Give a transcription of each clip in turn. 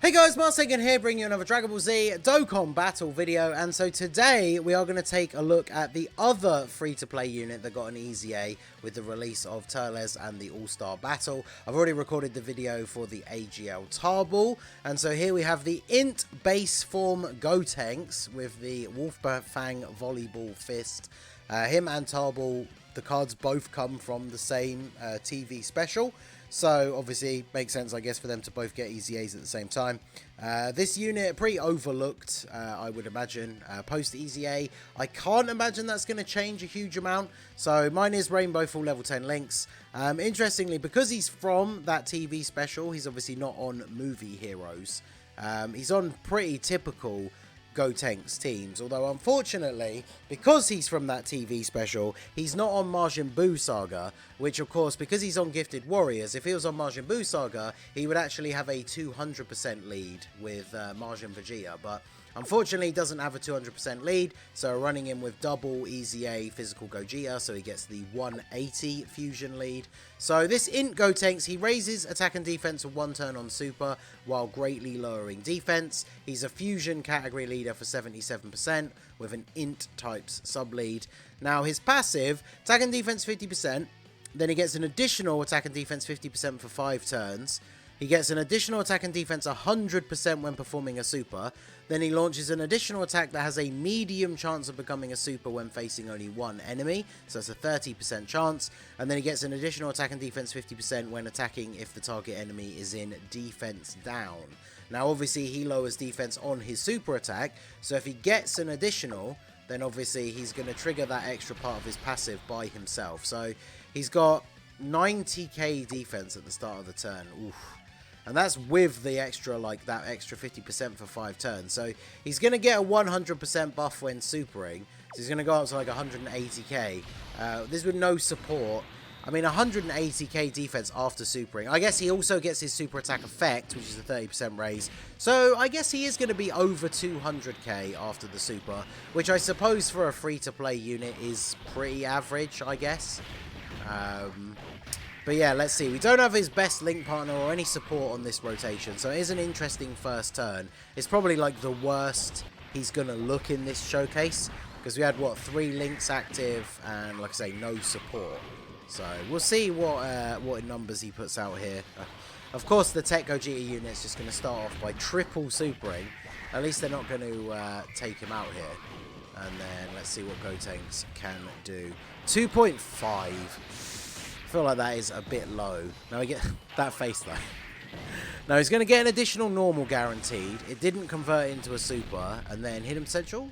Hey guys, Marsegan here, bringing you another Dragon Ball Z Dokkan battle video, and so today we are going to take a look at the other free-to-play unit that got an EZA with the release of Turles and the All-Star Battle. I've already recorded the video for the AGL Tarball, and so here we have the INT base form Gotenks with the Wolfgang Volleyball Fist. Him and Tarball, the cards both come from the same TV special. So, obviously, makes sense, I guess, for them to both get EZAs at the same time. This unit, pretty overlooked, I would imagine, post-EZA. I can't imagine that's going to change a huge amount. So, mine is Rainbow Full Level 10 Links. Interestingly, because he's from that TV special, he's obviously not on Movie Heroes. He's on pretty typical Gotenks teams, although unfortunately, because he's from that TV special, he's not on Majin Buu Saga, which of course, because he's on Gifted Warriors, if he was on Majin Buu Saga, he would actually have a 200% lead with Majin Vegeta, but unfortunately, he doesn't have a 200% lead, so we're running him with double EZA Physical Gogeta, so he gets the 180 fusion lead. So this INT Gotenks, he raises attack and defense with 1 turn on super, while greatly lowering defense. He's a fusion category leader for 77%, with an INT types sub lead. Now his passive, attack and defense 50%, then he gets an additional attack and defense 50% for 5 turns. He gets an additional attack and defense 100% when performing a super. Then he launches an additional attack that has a medium chance of becoming a super when facing only one enemy. So it's a 30% chance. And then he gets an additional attack and defense 50% when attacking if the target enemy is in defense down. Now obviously he lowers defense on his super attack. So if he gets an additional, then obviously he's going to trigger that extra part of his passive by himself. So he's got 90k defense at the start of the turn. Oof. And that's with the extra, like, that extra 50% for 5 turns. So he's going to get a 100% buff when supering. So he's going to go up to, like, 180k. This with no support. I mean, 180k defense after supering. I guess he also gets his super attack effect, which is a 30% raise. So I guess he is going to be over 200k after the super, which I suppose for a free-to-play unit is pretty average, I guess. But yeah, let's see. We don't have his best link partner or any support on this rotation, so it is an interesting first turn. It's probably like the worst he's going to look in this showcase, because we had, what, 3 links active and, like I say, no support. So we'll see what numbers he puts out here. Of course, the Tech Gogeta unit's just going to start off by triple supering. At least they're not going to take him out here. And then let's see what Gotenks can do. 2.5. I feel like that is a bit low. Now we get that face though. Now he's going to get an additional normal guaranteed. It didn't convert into a super. And then hidden potential.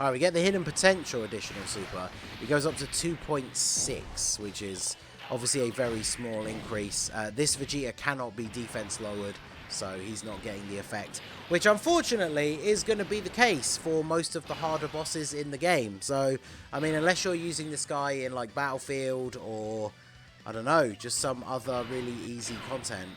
Alright, we get the hidden potential additional super. It goes up to 2.6, which is obviously a very small increase. This Vegeta cannot be defense lowered, so he's not getting the effect, which unfortunately is going to be the case for most of the harder bosses in the game. So, I mean, unless you're using this guy in like Battlefield or, I don't know, just some other really easy content,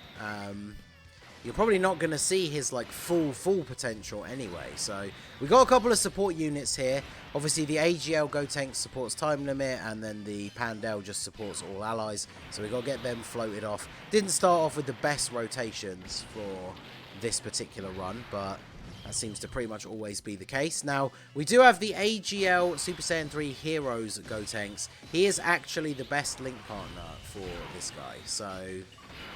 you're probably not going to see his like full potential anyway. So we got a couple of support units here. Obviously the AGL Gotenks supports time limit, and then the Pandel just supports all allies. So we got to get them floated off. Didn't start off with the best rotations for this particular run, but that seems to pretty much always be the case. Now, we do have the AGL Super Saiyan 3 Heroes Gotenks. He is actually the best link partner for this guy. So,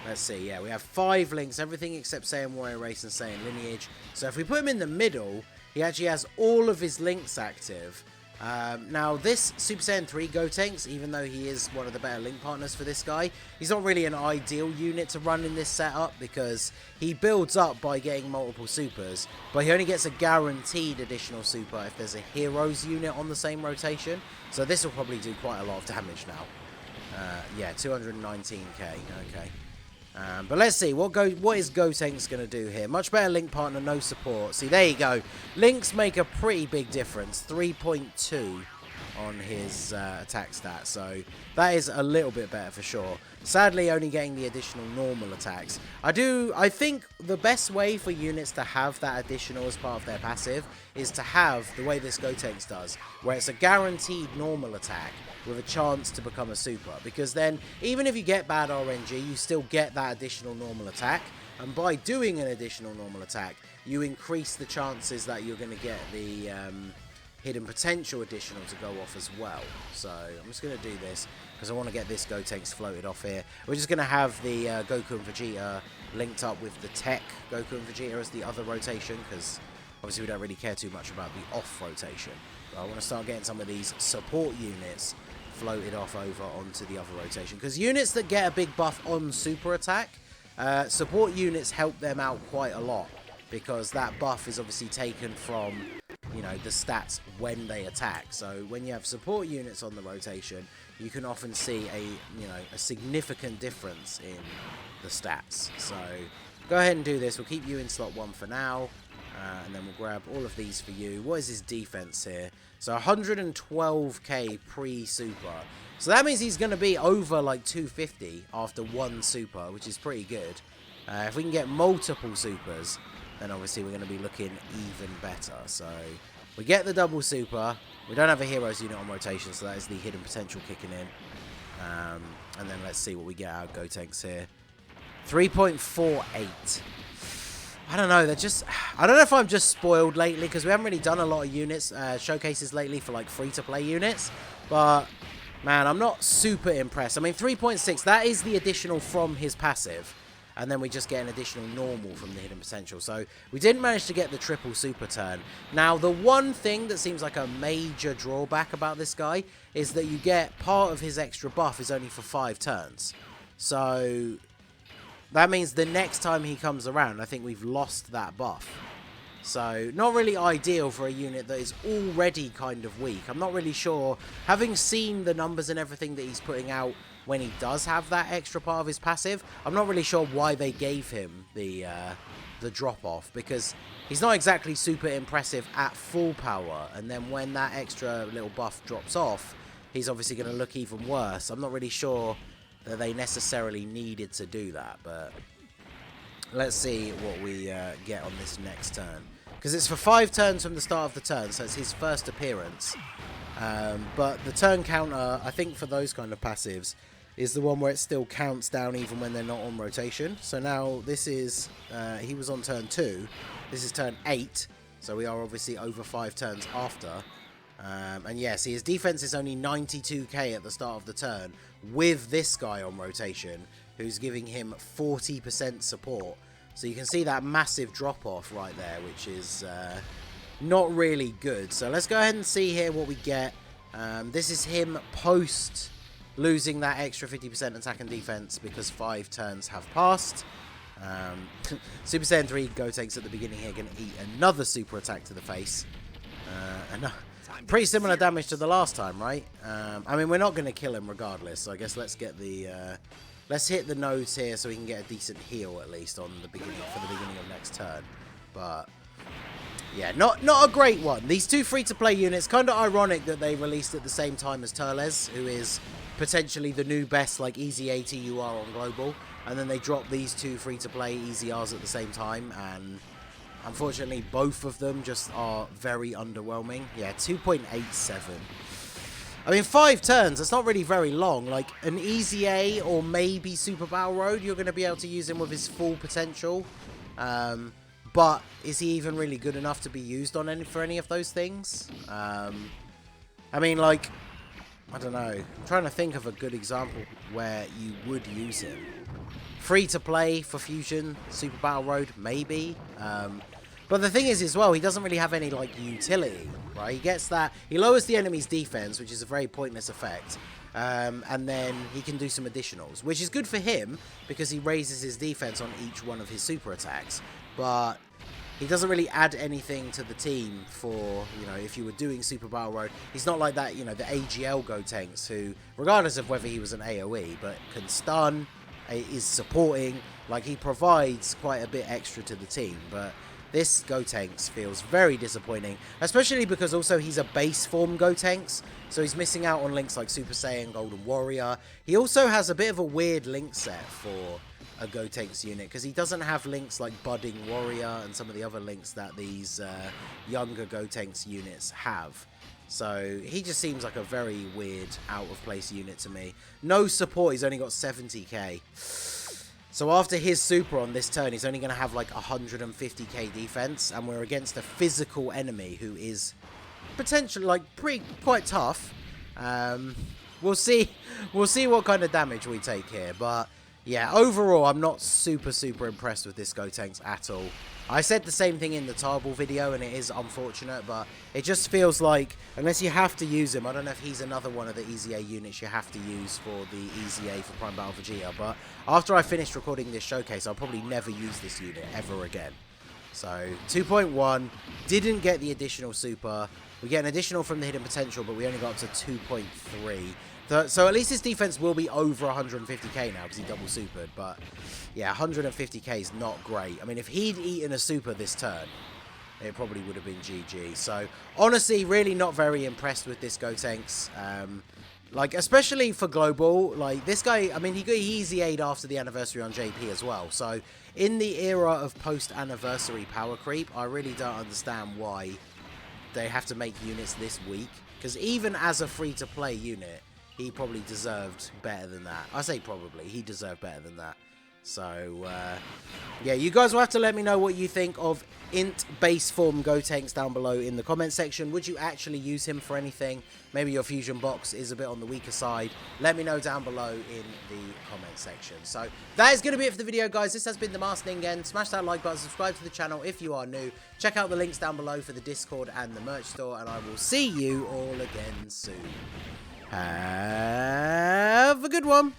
let's see. Yeah, we have 5 links, everything except Saiyan Warrior Race and Saiyan Lineage. So, if we put him in the middle, he actually has all of his links active. Now, this Super Saiyan 3 Gotenks, even though he is one of the better link partners for this guy, he's not really an ideal unit to run in this setup because he builds up by getting multiple supers, but he only gets a guaranteed additional super if there's a Heroes unit on the same rotation. So this will probably do quite a lot of damage now. Yeah, 219k, okay. But let's see, what is Gotenks going to do here? Much better link partner, no support. See, there you go. Links make a pretty big difference. 3.2 on his attack stat. So that is a little bit better for sure. Sadly, only getting the additional normal attacks. I think the best way for units to have that additional as part of their passive is to have the way this Gotenks does, where it's a guaranteed normal attack with a chance to become a super, because then even if you get bad RNG, you still get that additional normal attack. And by doing an additional normal attack, you increase the chances that you're going to get the hidden potential additional to go off as well. So I'm just going to do this because I want to get this Gotenks floated off here. We're just going to have the Goku and Vegeta linked up with the Tech Goku and Vegeta as the other rotation, because obviously we don't really care too much about the off rotation. But I want to start getting some of these support units floated off over onto the other rotation, because units that get a big buff on super attack, support units help them out quite a lot, because that buff is obviously taken from, you know, the stats when they attack. So when you have support units on the rotation, you can often see a significant difference in the stats. So go ahead and do this. We'll keep you in slot 1 for now, and then we'll grab all of these for you. What is his defense here? So 112k pre-super. So that means he's going to be over like 250 after one super, which is pretty good. If we can get multiple supers, then obviously we're going to be looking even better. So we get the double super. We don't have a heroes unit on rotation, so that is the hidden potential kicking in. And then let's see what we get out of Gotenks here. 3.48. I don't know, I don't know if I'm just spoiled lately, because we haven't really done a lot of units, showcases lately for like free-to-play units. But, man, I'm not super impressed. I mean, 3.6, that is the additional from his passive. And then we just get an additional normal from the hidden potential. So we didn't manage to get the triple super turn. Now, the one thing that seems like a major drawback about this guy is that you get part of his extra buff is only for 5 turns. So that means the next time he comes around, I think we've lost that buff. So not really ideal for a unit that is already kind of weak. I'm not really sure, having seen the numbers and everything that he's putting out when he does have that extra part of his passive, I'm not really sure why they gave him the drop-off, because he's not exactly super impressive at full power, and then when that extra little buff drops off, he's obviously going to look even worse. I'm not really sure that they necessarily needed to do that, but let's see what we get on this next turn, because it's for 5 turns from the start of the turn, so it's his first appearance. But the turn counter, I think for those kind of passives, is the one where it still counts down even when they're not on rotation. So now this is, he was on turn 2, this is turn 8, so we are obviously over 5 turns after. And yeah, see, his defense is only 92k at the start of the turn, with this guy on rotation, who's giving him 40% support. So you can see that massive drop-off right there, which is not really good. So let's go ahead and see here what we get. This is him post losing that extra 50% attack and defense because 5 turns have passed. Super Saiyan 3 Gotenks at the beginning here going to eat another super attack to the face. Pretty similar damage to the last time, right? I mean, we're not going to kill him regardless, so I guess let's get the let's hit the nodes here so we can get a decent heal at least on the beginning, for the beginning of next turn. But yeah, not a great one. These two free-to-play units, kind of ironic that they released at the same time as Turles, who is potentially the new best like EZA INT on global, and then they drop these two free-to-play EZRs at the same time, and unfortunately both of them just are very underwhelming. Yeah, 2.87. I mean, 5 turns, that's not really very long. Like, an EZA or maybe Super Battle Road, you're going to be able to use him with his full potential. But is he even really good enough to be used on for any of those things? I mean, like, I don't know. I'm trying to think of a good example where you would use him. Free to play for Fusion, Super Battle Road, maybe. But the thing is as well, he doesn't really have any, like, utility, right? He gets that, he lowers the enemy's defense, which is a very pointless effect. And then he can do some additionals, which is good for him because he raises his defense on each one of his super attacks. But he doesn't really add anything to the team for, you know, if you were doing Super Battle Road. He's not like that, you know, the AGL Gotenks, who, regardless of whether he was an AoE, but can stun, is supporting, like, he provides quite a bit extra to the team. But this Gotenks feels very disappointing, especially because also he's a base form Gotenks, so he's missing out on links like Super Saiyan, Golden Warrior. He also has a bit of a weird link set for a Gotenks unit, because he doesn't have links like Budding Warrior and some of the other links that these younger Gotenks units have. So he just seems like a very weird, out of place unit to me. No support, he's only got 70k. So after his super on this turn, he's only going to have like 150k defense, and we're against a physical enemy who is potentially like quite tough. We'll see what kind of damage we take here, but yeah, overall I'm not super impressed with this Gotenks at all. I said the same thing in the Tarball video, and it is unfortunate, but it just feels like, unless you have to use him, I don't know if he's another one of the EZA units you have to use for the EZA for Prime Battle Vegeta, but after I finish recording this showcase, I'll probably never use this unit ever again. So, 2.1, didn't get the additional super. We get an additional from the hidden potential, but we only got up to 2.3. So at least his defense will be over 150k now because he double supered. But yeah, 150k is not great. I mean, if he'd eaten a super this turn, it probably would have been GG. So honestly, really not very impressed with this Gotenks. Like, especially for global, like this guy, I mean, he EZA'd after the anniversary on JP as well. So in the era of post-anniversary power creep, I really don't understand why they have to make units this weak. Because even as a free-to-play unit, he probably deserved better than that. I say probably. He deserved better than that. So, yeah, you guys will have to let me know what you think of Int base form Gotenks down below in the comment section. Would you actually use him for anything? Maybe your fusion box is a bit on the weaker side. Let me know down below in the comment section. So, that is going to be it for the video, guys. This has been the Masked Ningen. Smash that like button, subscribe to the channel if you are new. Check out the links down below for the Discord and the merch store, and I will see you all again soon. Have a good one.